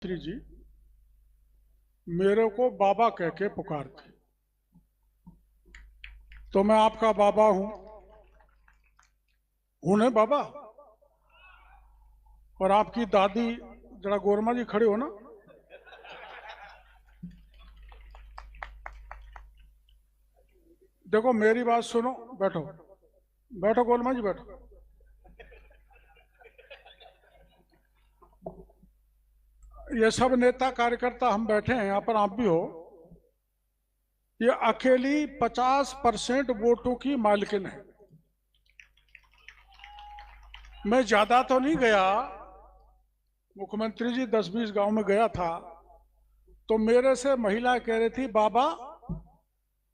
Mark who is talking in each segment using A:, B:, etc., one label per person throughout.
A: मुख्यमंत्री जी मेरे को बाबा कह के पुकारते, तो मैं आपका बाबा हूं ना बाबा। और आपकी दादी जरा गोरमा जी खड़े हो ना। देखो मेरी बात सुनो, बैठो बैठो गोरमा जी बैठो। ये सब नेता कार्यकर्ता हम बैठे हैं यहाँ पर, आप भी हो। ये अकेली 50% वोटों की मालकिन है। मैं ज्यादा तो नहीं गया, मुख्यमंत्री जी 10-20 गांव में गया था, तो मेरे से महिला कह रही थी बाबा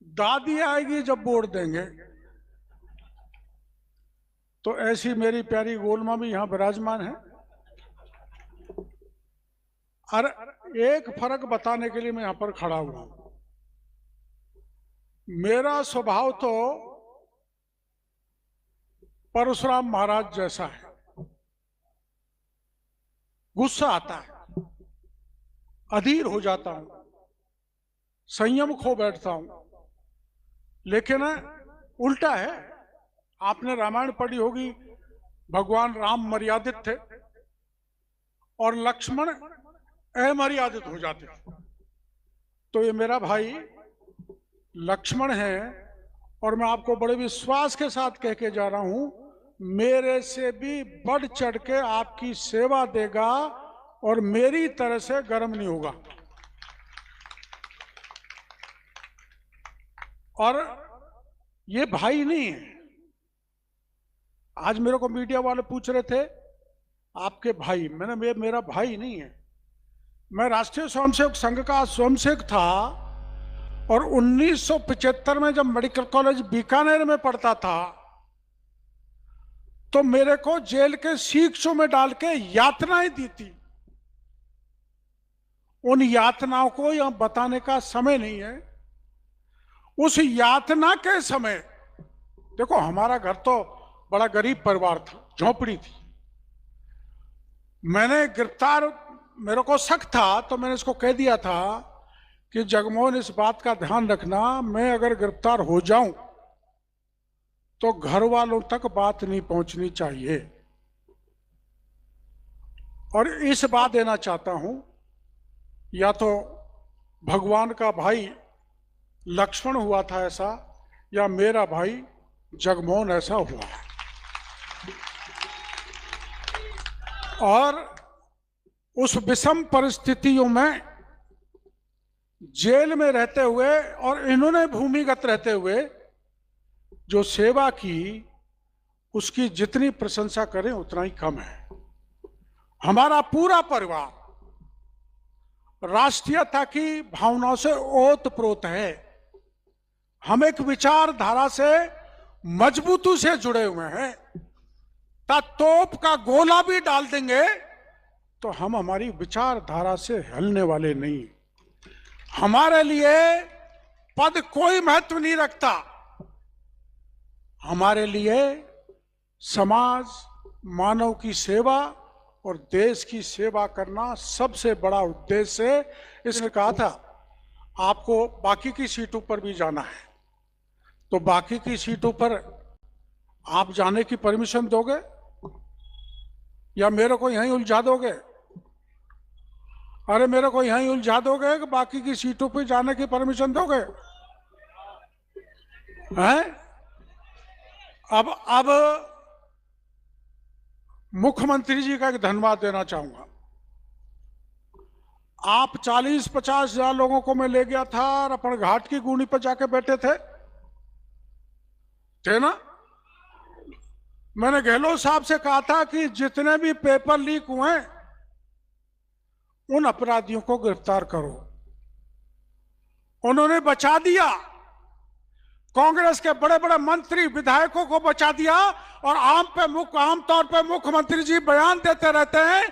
A: दादी आएगी जब वोट देंगे। तो ऐसी मेरी प्यारी गोलमा भी यहां विराजमान है। और एक फर्क बताने के लिए मैं यहां पर खड़ा हुआ हूं। मेरा स्वभाव तो परशुराम महाराज जैसा है, गुस्सा आता है, अधीर हो जाता हूं, संयम खो बैठता हूं। लेकिन उल्टा है, आपने रामायण पढ़ी होगी, भगवान राम मर्यादित थे और लक्ष्मण अमर्यादित हो जाते थे। तो ये मेरा भाई लक्ष्मण है और मैं आपको बड़े विश्वास के साथ कह के जा रहा हूं, मेरे से भी बढ़ चढ़ के आपकी सेवा देगा और मेरी तरह से गर्म नहीं होगा। और ये भाई नहीं है। आज मेरे को मीडिया वाले पूछ रहे थे आपके भाई, मैंने मेरा भाई नहीं है। मैं राष्ट्रीय स्वयंसेवक संघ का स्वयंसेवक था और 1975 में जब मेडिकल कॉलेज बीकानेर में पढ़ता था तो मेरे को जेल के शिक्षों में डाल के यातनाएं दी थी। उन यातनाओं को यहां बताने का समय नहीं है। उस यातना के समय देखो, हमारा घर तो बड़ा गरीब परिवार था, झोपड़ी थी। मैंने गिरफ्तार, मेरे को शक था तो मैंने इसको कह दिया था कि जगमोहन इस बात का ध्यान रखना, मैं अगर गिरफ्तार हो जाऊं तो घर वालों तक बात नहीं पहुंचनी चाहिए। और इस बात देना चाहता हूं, या तो भगवान का भाई लक्ष्मण हुआ था ऐसा, या मेरा भाई जगमोहन ऐसा हुआ है। और उस विषम परिस्थितियों में जेल में रहते हुए और इन्होंने भूमिगत रहते हुए जो सेवा की, उसकी जितनी प्रशंसा करें उतना ही कम है। हमारा पूरा परिवार राष्ट्रीयता की भावनाओं से ओतप्रोत है। हम एक विचारधारा से मजबूती से जुड़े हुए हैं। तोप का गोला भी डाल देंगे तो हम हमारी विचारधारा से हिलने वाले नहीं। हमारे लिए पद कोई महत्व नहीं रखता। हमारे लिए समाज, मानव की सेवा और देश की सेवा करना सबसे बड़ा उद्देश्य है। इसने कहा था आपको बाकी की सीटों पर भी जाना है, तो बाकी की सीटों पर आप जाने की परमिशन दोगे या मेरे को यहीं उलझा दोगे? अरे मेरे को यहीं उलझा दोगे कि बाकी की सीटों पर जाने की परमिशन दोगे? हैं? अब मुख्यमंत्री जी का एक धन्यवाद देना चाहूंगा। आप 40-50 हजार लोगों को मैं ले गया था और अपन घाट की गुनी पर जाके बैठे थे ना। मैंने गहलोत साहब से कहा था कि जितने भी पेपर लीक हुए उन अपराधियों को गिरफ्तार करो। उन्होंने बचा दिया। कांग्रेस के बड़े बड़े मंत्री विधायकों को बचा दिया। और आमतौर पे मुख्यमंत्री जी बयान देते रहते हैं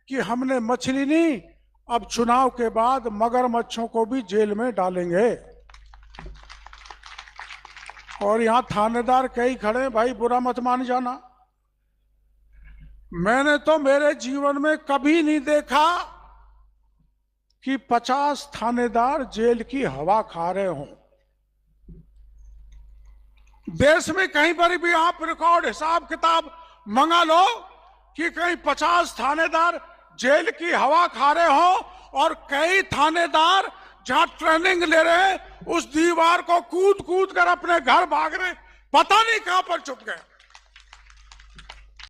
A: कि हमने मछली नहीं, अब चुनाव के बाद मगरमच्छों को भी जेल में डालेंगे। और यहां थानेदार कई खड़े, भाई बुरा मत मान जाना। मैंने तो मेरे जीवन में कभी नहीं देखा कि 50 थानेदार जेल की हवा खा रहे हों। देश में कहीं पर भी आप रिकॉर्ड हिसाब किताब मंगा लो कि कहीं 50 थानेदार जेल की हवा खा रहे हो और कई थानेदार जहां ट्रेनिंग ले रहे हैं उस दीवार को कूद कूद कर अपने घर भाग रहे, पता नहीं कहां पर छुप गए।